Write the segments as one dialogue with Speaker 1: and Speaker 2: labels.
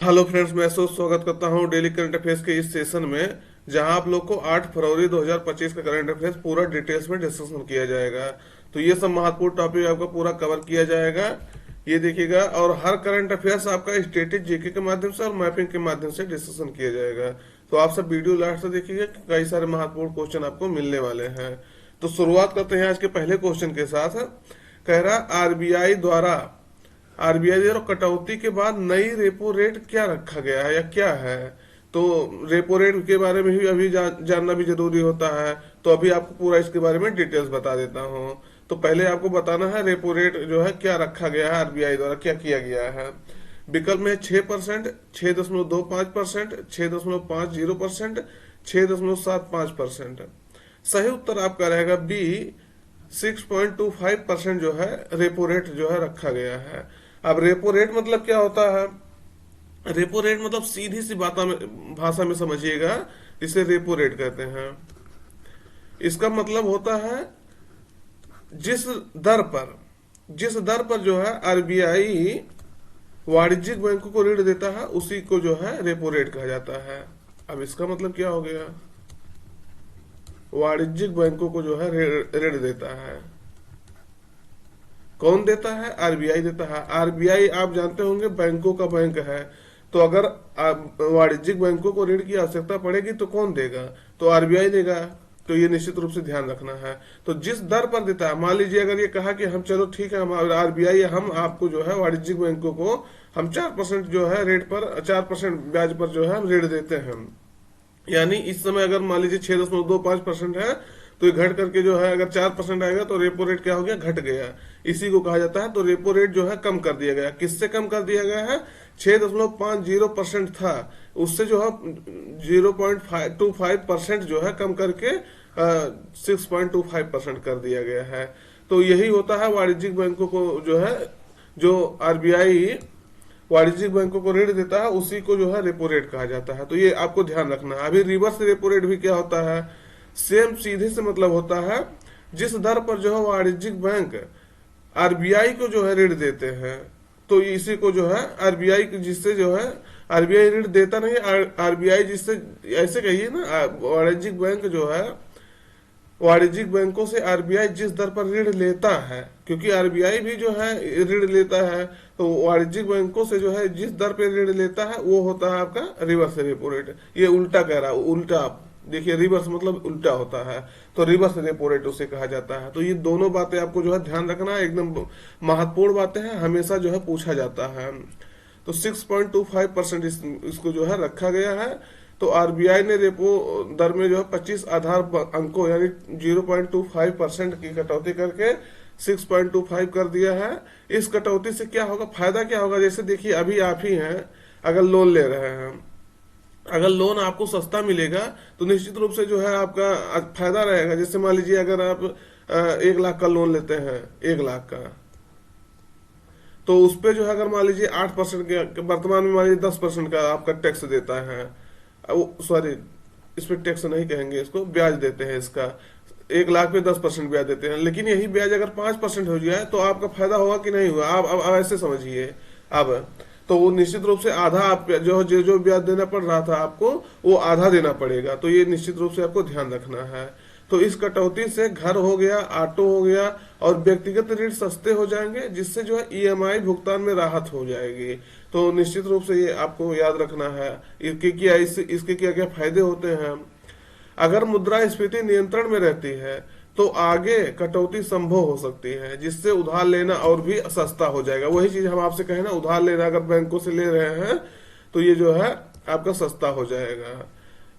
Speaker 1: Hello friends, मैं स्वागत करता हूं डेली करंट अफेयर्स के इस सेशन में, जहां आप लोग को 8 फरवरी 2025 का करंट अफेयर्स पूरा डिटेल्स में डिस्कशन किया जाएगा। तो ये सब महत्वपूर्ण टॉपिक आपका पूरा कवर किया जाएगा, ये देखिएगा। और हर करंट अफेयर्स आपका स्टेटिक जीके के माध्यम से और मैपिंग के माध्यम से डिस्कशन किया जाएगा। तो आप सब वीडियो लास्ट तक देखिएगा, कई सारे महत्वपूर्ण क्वेश्चन आपको मिलने वाले हैं। तो शुरुआत करते हैं आज के पहले क्वेश्चन के साथ। कह रहा आरबीआई द्वारा कटौती के बाद नई रेपो रेट क्या रखा गया है या क्या है। तो रेपो रेट के बारे में भी अभी जानना भी जरूरी होता है। तो अभी आपको पूरा इसके बारे में डिटेल्स बता देता हूँ। तो पहले आपको बताना है रेपो रेट जो है क्या रखा गया है, आरबीआई द्वारा क्या किया गया है। विकल्प में 6%, 6.25%, 6.50%, 6.75%। सही उत्तर आपका रहेगा बी, 6.25% जो है रेपो रेट जो है रखा गया है। अब रेपो रेट मतलब क्या होता है? रेपो रेट मतलब सीधी सी भाषा में समझिएगा, इसे रेपो रेट कहते हैं। इसका मतलब होता है जिस दर पर जिस दर पर जो है आरबीआई वाणिज्यिक बैंकों को ऋण देता है, उसी को जो है रेपो रेट कहा जाता है। अब इसका मतलब क्या हो गया? वाणिज्यिक बैंकों को जो है ऋण देता है। कौन देता है? आरबीआई देता है। आरबीआई आप जानते होंगे बैंकों का बैंक है। तो अगर वाणिज्यिक बैंकों को ऋण की आवश्यकता पड़ेगी तो कौन देगा? तो आरबीआई देगा। तो ये निश्चित रूप से ध्यान रखना है। तो जिस दर पर देता है, मान लीजिए अगर ये कहा कि हम चलो ठीक है, हम आरबीआई हम आपको जो है वाणिज्यिक बैंकों को हम 4% जो है रेट पर 4% ब्याज पर जो है हम ऋण देते हैं। यानी इस समय अगर मान लीजिए 6.25% है, तो ये घट करके जो है अगर 4% आएगा तो रेपो रेट क्या हो गया? घट गया। इसी को कहा जाता है। तो रेपो रेट जो है कम कर दिया गया। किससे कम कर दिया गया है? 6.50% था, उससे जो है 0.25% जो है कम करके 6.25% कर दिया गया है। तो यही होता है वाणिज्यिक बैंकों को जो है, जो आरबीआई वाणिज्यिक बैंकों को ऋण देता है, उसी को जो है रेपो रेट कहा जाता है। तो ये आपको ध्यान रखना है। अभी रिवर्स रेपो रेट भी क्या होता है? सेम सीधे से मतलब होता है जिस दर पर जो है वाणिज्यिक बैंक आरबीआई को जो है ऋण देते हैं, तो इसी को जो है आरबीआई जिससे जो है आरबीआई ऋण देता नहीं, आरबीआई जिससे, ऐसे कहिए ना, वाणिज्यिक बैंक जो है वाणिज्यिक बैंकों से आरबीआई जिस दर पर ऋण लेता है, क्योंकि आरबीआई भी जो है ऋण लेता है, तो वाणिज्यिक बैंकों से जो है जिस दर पर ऋण लेता है वो होता है आपका रिवर्स रेपो रेट। ये उल्टा कह रहा है, उल्टा। देखिए रिवर्स मतलब उल्टा होता है, तो रिवर्स रेपो रेट उसे कहा जाता है। तो ये दोनों बातें आपको जो है ध्यान रखना है, एकदम महत्वपूर्ण बातें हैं, हमेशा जो है पूछा जाता है। तो 6.25% इसको जो है रखा गया है। तो आरबीआई ने रेपो दर में जो है 25 आधार अंकों यानी 0.25% की कटौती करके 6.25 कर दिया है। इस कटौती से क्या होगा, फायदा क्या होगा? जैसे देखिए अभी आप ही हैं, अगर लोन ले रहे हैं, अगर लोन आपको सस्ता मिलेगा तो निश्चित रूप से जो है आपका फायदा रहेगा। जैसे मान लीजिए अगर आप 1 लाख का लोन लेते हैं, 1 लाख का, तो उस पे जो है अगर मान लीजिए 8% के, वर्तमान में मान लीजिए 10% का आपका टैक्स देता है, सॉरी इस पे टैक्स नहीं कहेंगे, इसको ब्याज देते हैं इसका, 1 लाख पे 10% ब्याज देते हैं। लेकिन यही ब्याज अगर 5% हो जाए तो आपका फायदा होगा कि नहीं हुआ? आप अब ऐसे समझिए। अब तो वो निश्चित रूप से आधा आप जो ब्याज देना पड़ रहा था आपको, वो आधा देना पड़ेगा। तो ये निश्चित रूप से आपको ध्यान रखना है। तो इस कटौती से घर हो गया, ऑटो हो गया और व्यक्तिगत ऋण सस्ते हो जाएंगे, जिससे जो है ईएमआई भुगतान में राहत हो जाएगी। तो निश्चित रूप से ये आपको याद रखना है इसके क्या क्या फायदे होते हैं। अगर मुद्रास्फीति नियंत्रण में रहती है तो आगे कटौती संभव हो सकती है, जिससे उधार लेना और भी सस्ता हो जाएगा। वही चीज हम आपसे कहें ना, उधार लेना अगर बैंकों से ले रहे हैं तो ये जो है आपका सस्ता हो जाएगा।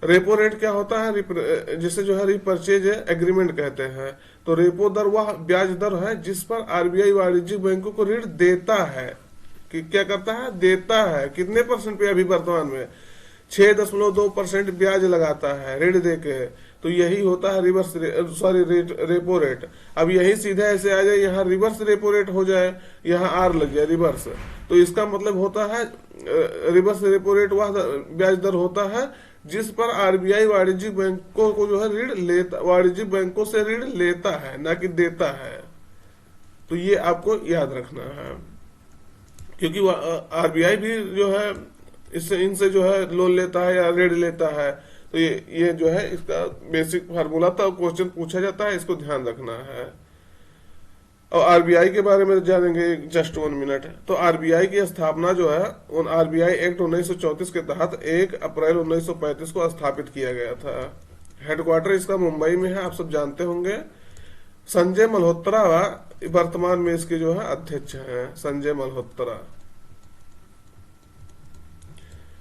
Speaker 1: रेपो रेट क्या होता है? जिसे जो है रिपर्चेज एग्रीमेंट कहते हैं। तो रेपो दर वह ब्याज दर है जिस पर आरबीआई वाणिज्यिक बैंकों को ऋण देता है। कि क्या करता है? देता है। कितने परसेंट पे? अभी वर्तमान में 6.2% ब्याज लगाता है ऋण देके। तो यही होता है रिवर्स रेपो रेट। अब यही सीधा ऐसे आ जाए, यहाँ रिवर्स रेपो रेट हो जाए, यहाँ आर लग जाए रिवर्स, तो इसका मतलब होता है रिवर्स रेपो रेट वह ब्याज दर होता है जिस पर आरबीआई वाणिज्यिक बैंकों को जो है ऋण लेता, वाणिज्यिक बैंकों से ऋण लेता है, ना कि देता है। तो ये आपको याद रखना है, क्योंकि आरबीआई भी जो है इससे इनसे जो है लोन लेता है या ऋण लेता है। तो ये जो है इसका बेसिक फार्मूला था, क्वेश्चन पूछा जाता है, इसको ध्यान रखना है। और आरबीआई के बारे में जानेंगे जस्ट 1 मिनट। तो आरबीआई की स्थापना जो है आरबीआई एक्ट 1934 के तहत 1 अप्रैल 1935 को स्थापित किया गया था। हेडक्वार्टर इसका मुंबई में है, आप सब जानते होंगे। संजय मल्होत्रा वर्तमान में इसके जो है अध्यक्ष हैं, संजय मल्होत्रा।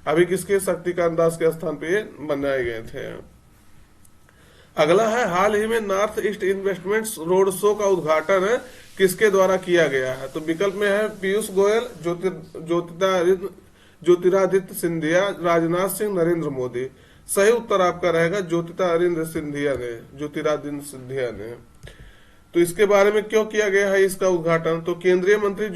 Speaker 1: अभी किसके, शक्तिकांत दास के स्थान पे ये बनाए गए थे। अगला है, हाल ही में north east investments road show का उद्घाटन किसके द्वारा किया गया है। तो विकल्प में है पीयूष गोयल, ज्योतिरादित्य सिंधिया, राजनाथ सिंह, नरेंद्र मोदी। सही उत्तर आपका रहेगा ज्योतिरादित्य सिंधिया ने। तो इसके बारे में क्यों किया गया है इसका उद्घाटन। तो केंद्रीय मंत्री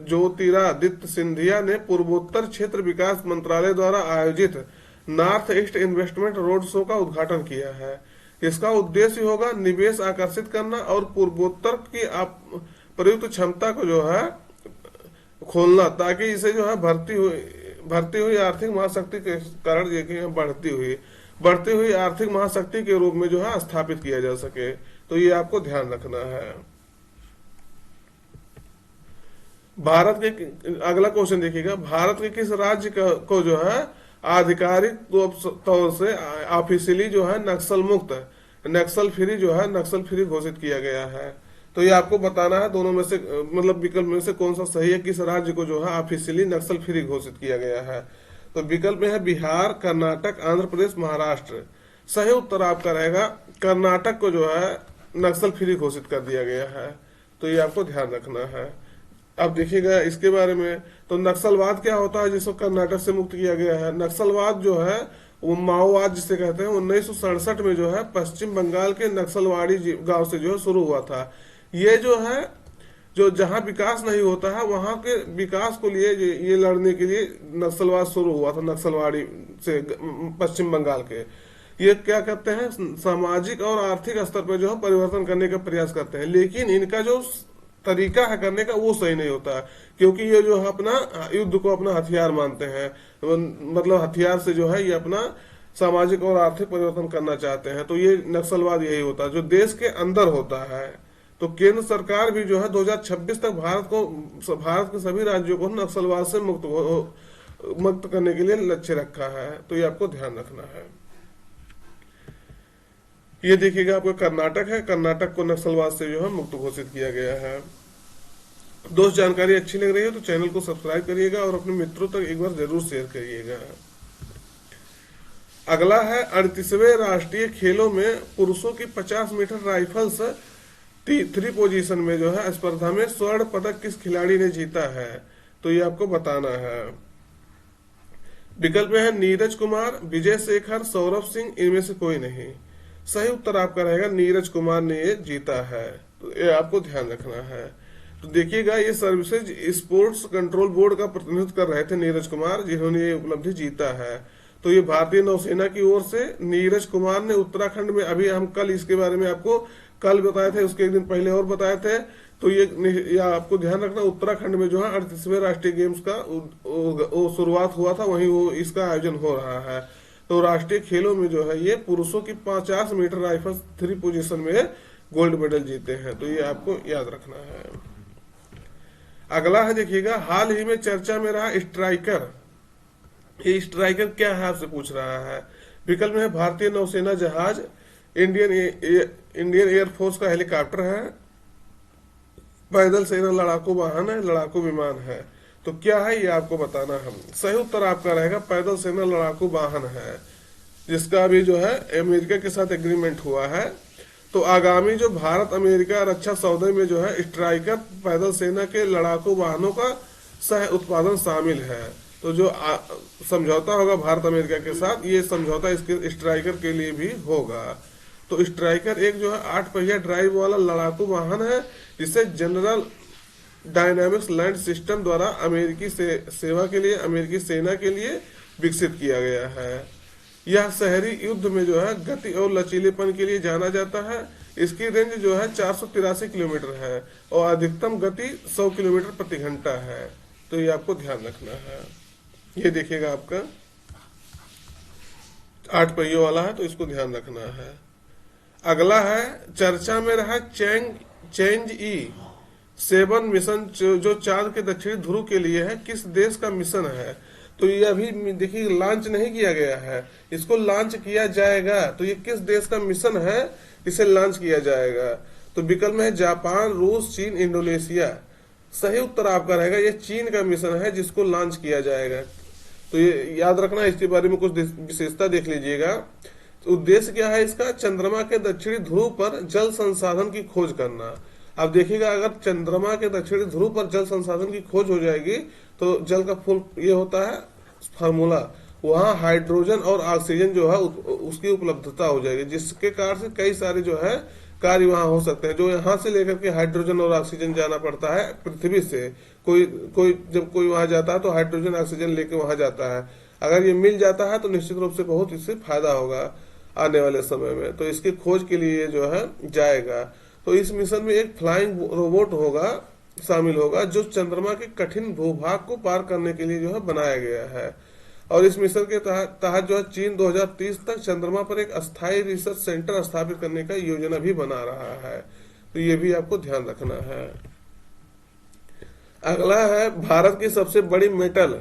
Speaker 1: ज्योतिरादित्य सिंधिया ने पूर्वोत्तर क्षेत्र विकास मंत्रालय द्वारा आयोजित north east investment road show का उद्घाटन किया है। इसका उद्देश्य होगा निवेश आकर्षित करना और पूर्वोत्तर की प्रयुक्त क्षमता को जो है खोलना, ताकि इसे जो है बढ़ती हुई आर्थिक महाशक्ति के कारण देखिए बढ़ती हुई आर्थिक महाशक्ति के रूप में जो है स्थापित किया जा सके। तो ये आपको ध्यान रखना है। भारत के अगला क्वेश्चन देखिएगा, भारत के किस राज्य को जो है आधिकारिक तौर से ऑफिशियली जो है नक्सल फ्री घोषित किया गया है। तो ये आपको बताना है दोनों में से, मतलब विकल्प में से कौन सा सही है, किस राज्य को जो है ऑफिशियली नक्सल फ्री घोषित किया गया है। तो विकल्प में है बिहार, कर्नाटक, आंध्र प्रदेश, महाराष्ट्र। सही उत्तर आपका रहेगा कर्नाटक को जो है नक्सल फ्री घोषित कर दिया गया है। तो ये आपको ध्यान रखना है। अब देखिएगा इसके बारे में, तो नक्सलवाद क्या होता है जिसको कर्नाटक से मुक्त किया गया है। नक्सलवाद जो है वो माओवाद जिसे कहते हैं 1967 में जो है पश्चिम बंगाल के नक्सलवाड़ी गांव से जो है शुरू हुआ था। ये जो है जो जहां विकास नहीं होता है वहां के विकास को लिए ये लड़ने के लिए नक्सलवाद शुरू हुआ था। नक्सलवाड़ी से पश्चिम बंगाल के ये क्या करते हैं, सामाजिक और आर्थिक स्तर पर जो है परिवर्तन करने का प्रयास करते हैं, लेकिन इनका जो तरीका है करने का वो सही नहीं होता, क्योंकि ये जो है अपना युद्ध को अपना हथियार मानते हैं। मतलब हथियार से जो है ये अपना सामाजिक और आर्थिक परिवर्तन करना चाहते हैं। तो ये नक्सलवाद यही होता है जो देश के अंदर होता है। तो केंद्र सरकार भी जो है 2026 तक भारत के सभी राज्यों को नक्सलवाद से मुक्त करने के लिए लक्ष्य रखा है। तो ये आपको ध्यान रखना है। ये देखिएगा आपको कर्नाटक है, कर्नाटक को नक्सलवाद से जो है मुक्त घोषित किया गया है। दोस्त जानकारी अच्छी लग रही है तो चैनल को सब्सक्राइब करिएगा और अपने मित्रों तक एक बार जरूर शेयर करिएगा। अगला है 38वें राष्ट्रीय खेलों में पुरुषों की 50 मीटर राइफल्स 3 पोजीशन में जो है स्पर्धा में स्वर्ण पदक किस खिलाड़ी ने जीता है। तो ये आपको बताना है। विकल्प में है नीरज कुमार, विजय शेखर, सौरभ सिंह, इनमें से कोई नहीं। सही उत्तर आपका रहेगा नीरज कुमार ने ये जीता है। तो ये आपको ध्यान रखना है। तो देखिएगा ये सर्विसेज स्पोर्ट्स कंट्रोल बोर्ड का प्रतिनिधित्व कर रहे थे नीरज कुमार, जिन्होंने ये उपलब्धि जीता है। तो ये भारतीय नौसेना की ओर से नीरज कुमार ने उत्तराखंड में, अभी हम कल इसके बारे में आपको कल बताए थे, उसके एक दिन पहले और बताए थे। तो ये आपको ध्यान रखना, उत्तराखंड में जो है 38वें राष्ट्रीय गेम्स का वो शुरुआत हुआ था, वहीं वो इसका आयोजन हो रहा है। तो राष्ट्रीय खेलों में जो है ये पुरुषों की 50 मीटर राइफल 3 पोजीशन में गोल्ड मेडल जीते हैं। तो ये आपको याद रखना है। अगला है देखिएगा, हाल ही में चर्चा में रहा स्ट्राइकर। ये स्ट्राइकर क्या है आपसे पूछ रहा है। विकल्प में है भारतीय नौसेना जहाज, इंडियन एयरफोर्स का हेलीकॉप्टर है, पैदल सेना लड़ाकू वाहन है, लड़ाकू विमान है। तो क्या है ये आपको बताना है। सही उत्तर आपका रहेगा पैदल सेना लड़ाकू वाहन है, जिसका अभी जो है अमेरिका के साथ एग्रीमेंट हुआ है। तो आगामी जो भारत अमेरिका रक्षा सौदे में जो है स्ट्राइकर पैदल सेना के लड़ाकू वाहनों का सह उत्पादन शामिल है। तो जो समझौता होगा भारत अमेरिका के साथ, ये समझौता इसके स्ट्राइकर के लिए भी होगा। तो स्ट्राइकर एक जो है 8 पहिया ड्राइव वाला लड़ाकू वाहन है, जिसे जनरल डायनामिक्स लैंड सिस्टम द्वारा अमेरिकी सेवा के लिए, अमेरिकी सेना के लिए विकसित किया गया है। यह शहरी युद्ध में जो है गति और लचीलेपन के लिए जाना जाता है। इसकी रेंज जो है 483 किलोमीटर है और अधिकतम गति 100 किलोमीटर प्रति घंटा है। तो ये आपको ध्यान रखना है। ये देखिएगा आपका 8 पहियों वाला है, तो इसको ध्यान रखना है। अगला है चर्चा में रहा चेंज E7 मिशन, जो चांद के दक्षिणी ध्रुव के लिए है, किस देश का मिशन है? तो ये अभी देखिए लॉन्च नहीं किया गया है, इसको लॉन्च किया जाएगा। तो ये किस देश का मिशन है इसे लॉन्च किया जाएगा? तो विकल्प में है जापान, रूस, चीन, इंडोनेशिया। सही उत्तर आपका रहेगा ये चीन का मिशन है जिसको लॉन्च किया जाएगा। तो ये याद रखना, इसके बारे में कुछ विशेषता देख लीजिएगा। तो उद्देश्य क्या है इसका? चंद्रमा के दक्षिणी ध्रुव पर जल संसाधन की खोज करना। अब देखिएगा, अगर चंद्रमा के दक्षिणी ध्रुव पर जल संसाधन की खोज हो जाएगी तो जल का फुल ये होता है फार्मूला, वहां हाइड्रोजन और ऑक्सीजन जो है उसकी उपलब्धता हो जाएगी, जिसके कारण से कई सारे जो है कार्य वहां हो सकते हैं। जो यहाँ से लेकर के हाइड्रोजन और ऑक्सीजन जाना पड़ता है पृथ्वी से, जब कोई वहां जाता है तो हाइड्रोजन ऑक्सीजन लेके वहां जाता है। अगर ये मिल जाता है तो निश्चित रूप से बहुत इससे फायदा होगा आने वाले समय में। तो इसकी खोज के लिए जो है जाएगा। तो इस मिशन में एक फ्लाइंग रोबोट होगा, शामिल होगा, जो चंद्रमा के कठिन भूभाग को पार करने के लिए जो है बनाया गया है। और इस मिशन के तहत जो है चीन 2030 तक चंद्रमा पर एक अस्थायी रिसर्च सेंटर स्थापित करने का योजना भी बना रहा है। तो ये भी आपको ध्यान रखना है। अगला है भारत की सबसे बड़ी मेटल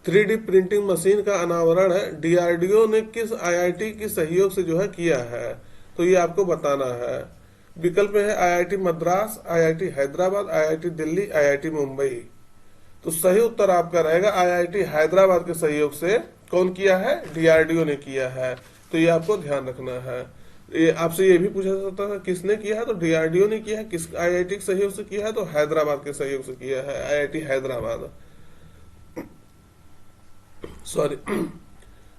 Speaker 1: 3D प्रिंटिंग मशीन का अनावरण है, डीआरडीओ ने किस आईआईटी के सहयोग से जो है किया है? तो ये आपको बताना है। विकल्प में है IIT Madras, IIT Hyderabad, IIT Delhi, IIT Mumbai. तो सही उत्तर आपका रहेगा आईआईटी हैदराबाद के सहयोग से। कौन किया है? डीआरडीओ ने किया है। तो ये आपको ध्यान रखना है। ये आपसे ये भी पूछा जाता है किसने किया है, तो डीआरडीओ ने किया है। किस आईआईटी के सहयोग से किया है? तो हैदराबाद के सहयोग से किया है, आईआईटी हैदराबाद। सॉरी,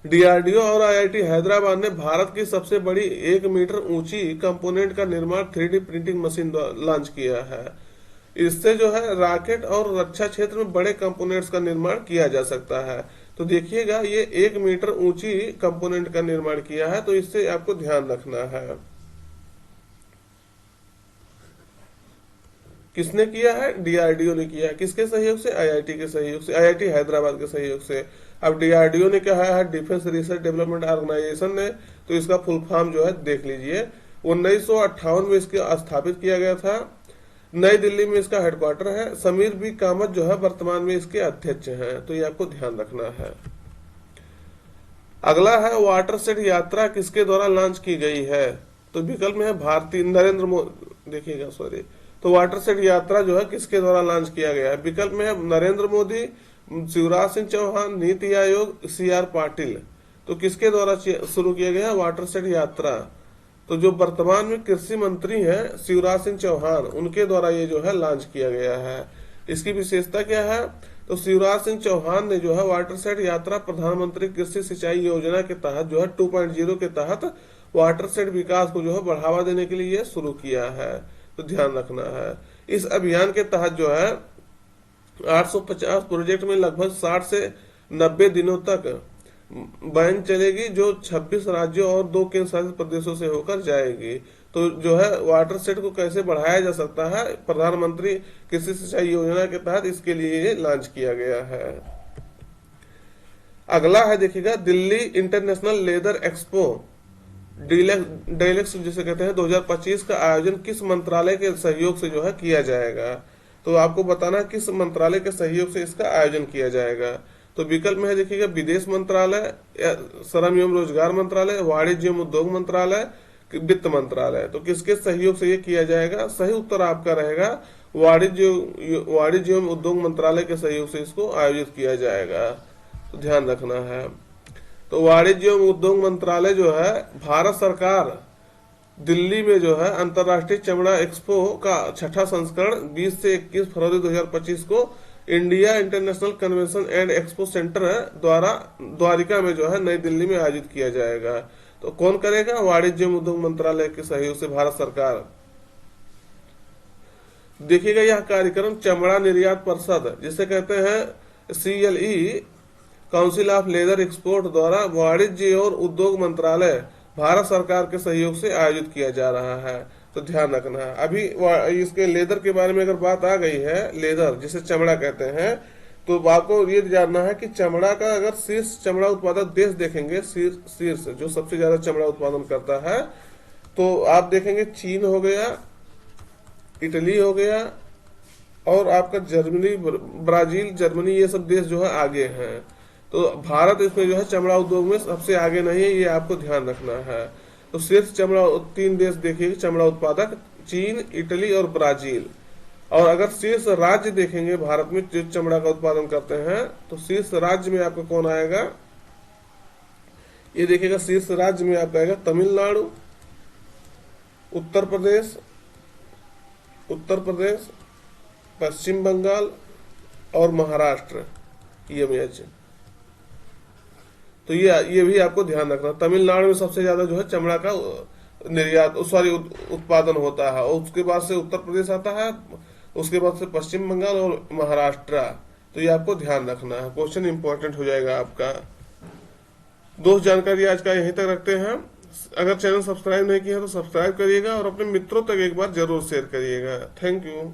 Speaker 1: डीआरडीओ और आईआईटी हैदराबाद ने भारत की सबसे बड़ी 1 मीटर ऊंची कंपोनेंट का निर्माण 3D प्रिंटिंग मशीन लॉन्च किया है। इससे जो है रॉकेट और रक्षा क्षेत्र में बड़े कंपोनेंट्स का निर्माण किया जा सकता है। तो देखिएगा, ये 1 मीटर ऊंची कंपोनेंट का निर्माण किया है, तो इससे आपको ध्यान रखना है। किसने किया है? डीआरडीओ ने किया है। किसके सहयोग से? आईआईटी के सहयोग से, आईआईटी हैदराबाद के सहयोग से। अब डीआरडीओ ने कहा है डिफेंस रिसर्च डेवलपमेंट ऑर्गेनाइजेशन ने, तो इसका फुल फॉर्म जो है देख लीजिए। 1958 में इसके स्थापित किया गया था। नई दिल्ली में इसका हेडक्वार्टर है। समीर बी कामत जो है वर्तमान में इसके अध्यक्ष हैं। तो ये आपको ध्यान रखना है। अगला है वाटर सेट यात्रा किसके द्वारा लॉन्च की गई है? तो विकल्प में है भारतीय नरेंद्र मोदी। देखिएगा, सॉरी, तो वाटर सेट यात्रा जो है किसके द्वारा लॉन्च किया गया है? विकल्प में है नरेंद्र मोदी, शिवराज सिंह चौहान, नीति आयोग, CR पाटिल। तो किसके द्वारा शुरू किया गया वाटर सेट यात्रा? तो जो वर्तमान में कृषि मंत्री हैं शिवराज सिंह चौहान, उनके द्वारा ये जो है लॉन्च किया गया है। इसकी विशेषता क्या है? तो शिवराज सिंह चौहान ने जो है वाटर सेट यात्रा प्रधानमंत्री कृषि सिंचाई योजना के तहत जो है 2.0 के तहत वाटर सेट विकास को जो है बढ़ावा देने के लिए शुरू किया है। तो ध्यान रखना है। इस अभियान के तहत जो है 850 प्रोजेक्ट में लगभग 60 से 90 दिनों तक वैन चलेगी, जो 26 राज्यों और 2 केंद्र शासित प्रदेशों से होकर जाएगी। तो जो है वाटर सेट को कैसे बढ़ाया जा सकता है, प्रधानमंत्री कृषि सिंचाई योजना के तहत इसके लिए लॉन्च किया गया है। अगला है देखिएगा Delhi international leather expo del x जिसे कहते हैं 2025 का आयोजन किस मंत्रालय के सहयोग से जो है किया जाएगा? तो आपको बताना किस मंत्रालय के सहयोग से इसका आयोजन किया जाएगा। तो विकल्प में है देखिएगा विदेश मंत्रालय, श्रम एवं रोजगार मंत्रालय, वाणिज्य एवं उद्योग मंत्रालय, वित्त मंत्रालय। तो किसके सहयोग से ये किया जाएगा? सही उत्तर आपका रहेगा वाणिज्य एवं उद्योग मंत्रालय के सहयोग से इसको आयोजित किया जाएगा। तो ध्यान रखना है। तो वाणिज्य एवं उद्योग मंत्रालय जो है भारत सरकार दिल्ली में जो है अंतर्राष्ट्रीय चमड़ा एक्सपो का 6ठा संस्करण 20 से 21 फरवरी 2025 को India international convention and expo centre Dwarka में जो है नई दिल्ली में आयोजित किया जाएगा। तो कौन करेगा? वाणिज्य एवं उद्योग मंत्रालय के सहयोग से भारत सरकार। देखिएगा, यह कार्यक्रम चमड़ा निर्यात परिषद जिसे कहते हैं CLE council of leather export द्वारा वाणिज्य और उद्योग मंत्रालय भारत सरकार के सहयोग से आयोजित किया जा रहा है। तो ध्यान रखना है। अभी इसके लेदर के बारे में अगर बात आ गई है, लेदर जिसे चमड़ा कहते हैं, तो आपको ये जानना है कि चमड़ा का अगर शीर्ष चमड़ा उत्पादक देश देखेंगे, शीर्ष जो सबसे ज्यादा चमड़ा उत्पादन करता है, तो आप देखेंगे चीन हो गया, इटली हो गया, और आपका जर्मनी, ब्राजील, जर्मनी, ये सब देश जो है आगे हैं। तो भारत इसमें जो है चमड़ा उद्योग में सबसे आगे नहीं है, ये आपको ध्यान रखना है। तो शीर्ष चमड़ा 3 देश देखिए चमड़ा उत्पादक, चीन, इटली और ब्राजील। और अगर शीर्ष राज्य देखेंगे भारत में जो चमड़ा का उत्पादन करते हैं, तो शीर्ष राज्य में आपका कौन आएगा, ये देखिएगा शीर्ष राज्य में आपका आएगा तमिलनाडु, उत्तर प्रदेश, पश्चिम बंगाल और महाराष्ट्र, EMH। तो ये भी आपको ध्यान रखना। तमिलनाडु में सबसे ज्यादा जो है चमड़ा का निर्यात, सॉरी, उत्पादन होता है, और उसके बाद से उत्तर प्रदेश आता है, उसके बाद से पश्चिम बंगाल और महाराष्ट्र। तो ये आपको ध्यान रखना है, क्वेश्चन इंपॉर्टेंट हो जाएगा आपका। दोस्त जानकारी आज का यहीं तक रखते हैं। अगर चैनल सब्सक्राइब नहीं किया तो सब्सक्राइब करिएगा और अपने मित्रों तक एक बार जरूर शेयर करिएगा। Thank you.